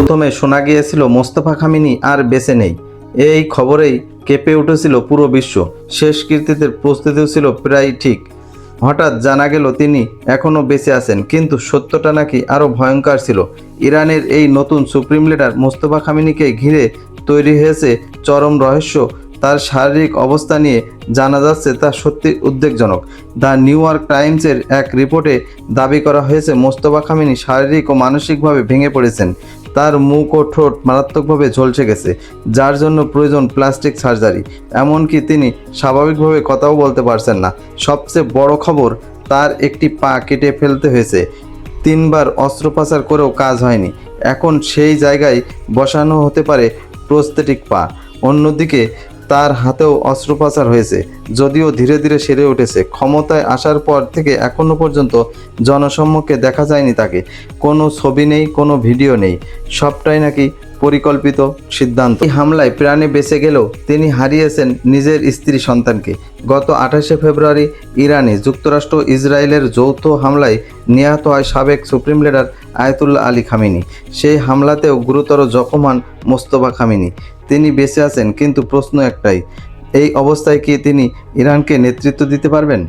প্রথমে শোনা গিয়েছিল মোস্তফা খামেনি আর বেঁচে নেই। এই খবরেই কেঁপে উঠেছিল পুরো বিশ্ব। শেষকৃত্যের প্রস্তুতিও ছিল প্রায় ঠিক। হঠাৎ জানা গেল তিনি এখনও বেঁচে আছেন, কিন্তু সত্যটা নাকি আরও ভয়ঙ্কর ছিল। ইরানের এই নতুন সুপ্রিম লিডার মোস্তফা খামেনিকে ঘিরে তৈরি হয়েছে চরম রহস্য। তার শারীরিক অবস্থা নিয়ে জানা যাচ্ছে তা সত্যি উদ্বেগজনক। দ্য নিউ ইয়র্ক টাইমসের এক রিপোর্টে দাবি করা হয়েছে মোস্তফা খামেনি শারীরিক ও মানসিকভাবে ভেঙে পড়েছেন। তার মুখ ও ঠোঁট মারাত্মকভাবে ঝলসে গেছে, যার জন্য প্রয়োজন প্লাস্টিক সার্জারি। এমনকি তিনি স্বাভাবিকভাবে কথাও বলতে পারছেন না। সবচেয়ে বড় খবর, তার একটি পা কেটে ফেলতে হয়েছে। 3বার অস্ত্রোপচার করেও কাজ হয়নি। এখন সেই জায়গায় বসানো হতে পারে প্রস্থেটিক পা। অন্যদিকে তার হাতেও অস্ত্রোপচার হয়েছে, যদিও ধীরে ধীরে সেরে উঠেছে। ক্ষমতায় আসার পর থেকে এখনও পর্যন্ত জনসম্মুখে দেখা যায়নি তাকে। কোনো ছবি নেই, কোনো ভিডিও নেই। সবটাই নাকি পরিকল্পিত সিদ্ধান্ত। এই হামলায় প্রাণে বেঁচে গেলেও তিনি হারিয়েছেন নিজের স্ত্রী সন্তানকে। গত 28শে ফেব্রুয়ারি ইরানে যুক্তরাষ্ট্র ইসরায়েলের যৌথ হামলায় নিহত হয় সাবেক supreme leader Ayatollah Ali Khamenei. সেই হামলাতেও গুরুতর জখম হন মোস্তফা খামেনি। তিনি বেঁচে আছেন, কিন্তু প্রশ্ন একটাই, এই অবস্থায় কি তিনি ইরানকে নেতৃত্ব দিতে পারবেন?